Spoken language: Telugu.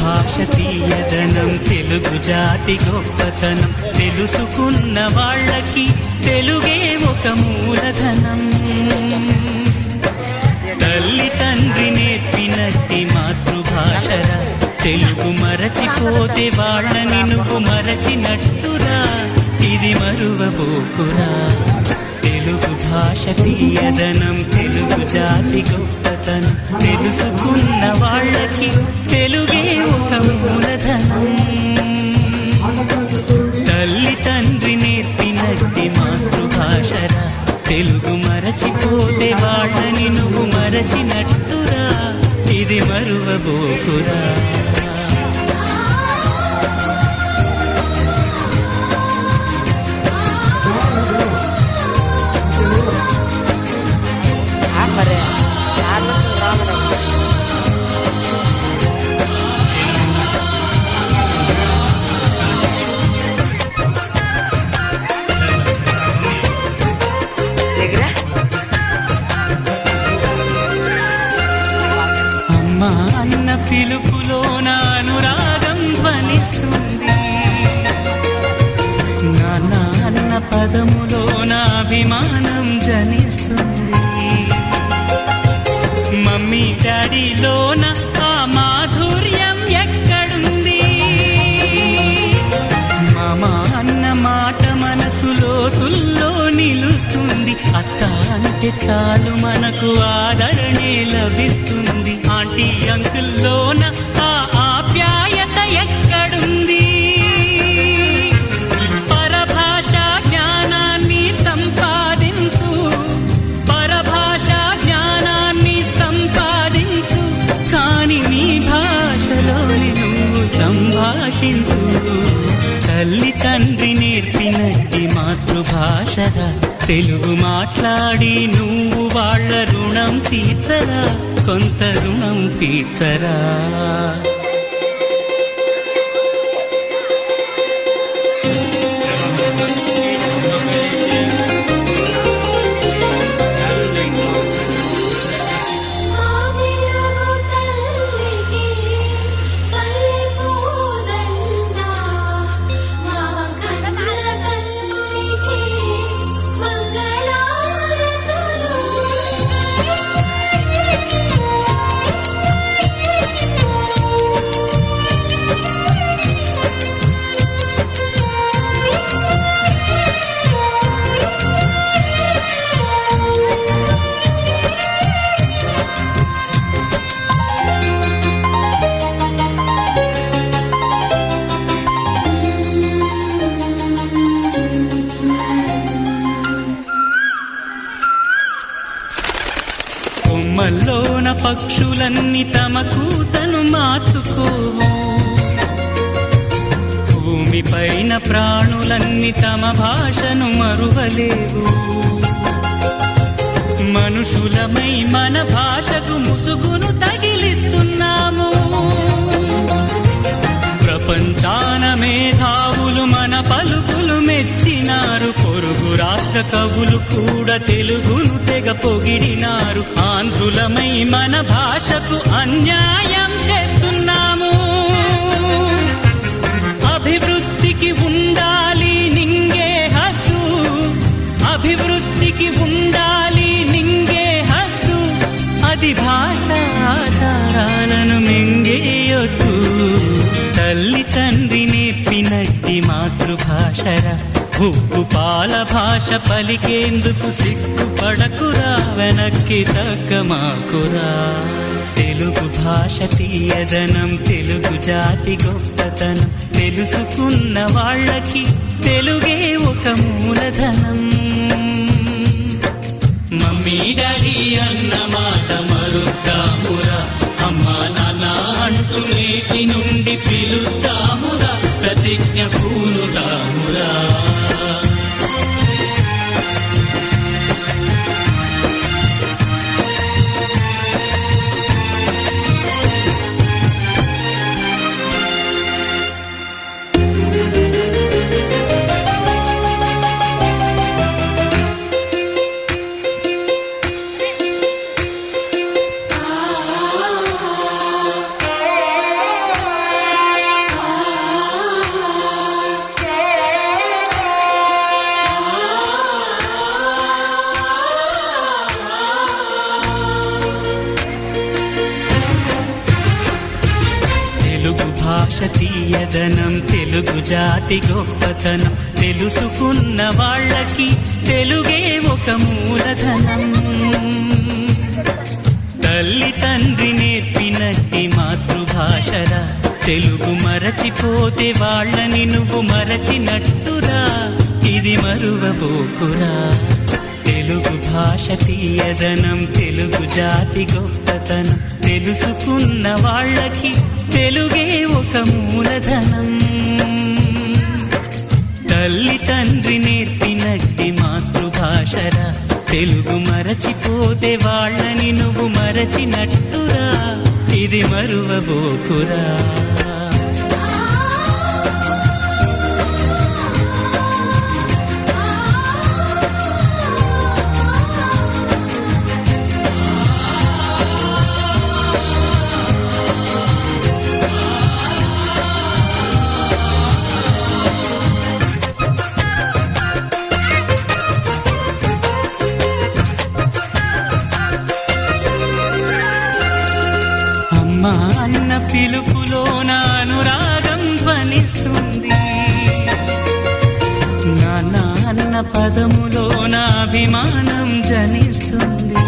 భాష తీయదనం తెలుగు జాతి గొప్పతనం తెలుసుకున్న వాళ్ళకి తెలుగే ఒక మూలధనం. తల్లి తండ్రి నేర్పినట్టి మాతృభాషరా తెలుగు మరచిపోతే వాళ్ళని నువ్వు మరచినట్టురా ఇది మరువబోకురా. తెలుగు భాష తీయదనం తెలుగు జాతి గొప్పతనం తెలుసుకున్న వాళ్ళకి తెలుగే ఒక మూలధనం. తల్లి తండ్రి నేర్పినట్టి మాతృభాషరా తెలుగు మరచిపోతే వాళ్ళని నువ్వు మరచినట్టురా ఇది మరువబోకురా. అమ్మా అన్న పిలుపులో నా అనురాగం ధ్వనిస్తుంది, నాన్న అన్న పదములో నా అభిమానం జనిస్తుంది. మమ్మీ డాడీలోన ఆ మాధుర్యం ఎక్కడుంది? మామ అన్న మాట మనసులో తుల్లో నిలుస్తుంది. అక్క అంటే చాలు మనకు ఆదరణే లభిస్తుంది. ఆంటీ అంకుల్లోన ఆ ఆప్యాయత ఎక్కడుంది? పరభాషా జ్ఞానాన్ని సంపాదించు, పరభాషా జ్ఞానాన్ని సంపాదించు, కాని నీ భాషలోని నువ్వు సంభాషించు. తల్లి తండ్రి నేర్పినట్టి మాతృభాషరా తెలుగు మాట్లాడి నువ్వు వాళ్ళ రుణం తీర్చరా, కొంత రుణం తీర్చరా. కొమ్మల్లోన పక్షులన్నీ తమ కూతను మార్చుకోవు, భూమి పైన ప్రాణులన్నీ తమ భాషను మరువలేవు. మనుషులమై మన భాషకు ముసుగును తగిలిస్తున్నాము. ప్రపంచాన మేధావులు మన పలుకులు మెచ్చినారు. పొరుగు రాష్ట్ర కవులు కూడా తెలుగును తెగ పొగిడినారు. ఆంధ్రులమై మన భాషకు అన్యాయం చేస్తున్నాము. అభివృద్ధికి ఉండాలి నింగే హద్దు, అభివృద్ధికి ఉండాలి నింగే హద్దు. అది భాష ఆచారాలను మింగేయొద్దు. తల్లి తండ్రి నేర్పినట్టి మాతృభాషరా ఉప్పు పాల భాష పలికేందుకు సిగ్గుపడకురా, వెనక్కి తగ్గమాకురా. తెలుగు భాష తీయదనం తెలుగు జాతి గొప్పతనం తెలుసుకున్న వాళ్ళకి తెలుగే ఒక మూలధనం. మమ్మీ డాడీ అన్న మాట మరుద్దామురా, అమ్మా నాన్న అంటూ నేటి నుండి పిలుద్దామురా, ప్రతిజ్ఞ పూనుదామురా. భాష తీయదనం తెలుగు జాతి గొప్పతనం తెలుసుకున్న వాళ్ళకి తెలుగే ఒక మూలధనం తల్లి తండ్రి నేర్పినట్టి మాతృభాషరా తెలుగు మరచిపోతే వాళ్ళని నువ్వు మరచినట్టురా ఇది మరువబోకురా తెలుగు భాష తీయదనం తెలుగు జాతి గొప్పతనం తెలుసుకున్న వాళ్ళకి తెలుగే ఒక మూలధనం తల్లి తండ్రి నేర్పినట్టి మాతృభాషరా తెలుగు మరచిపోతే వాళ్ళని నువ్వు మరచినట్టురా ఇది మరువబోకురా అమ్మా అన్న పిలుపులో నా అనురాగం ధ్వనిస్తుంది నాన్న అన్న పదములో నా అభిమానం జనిస్తుంది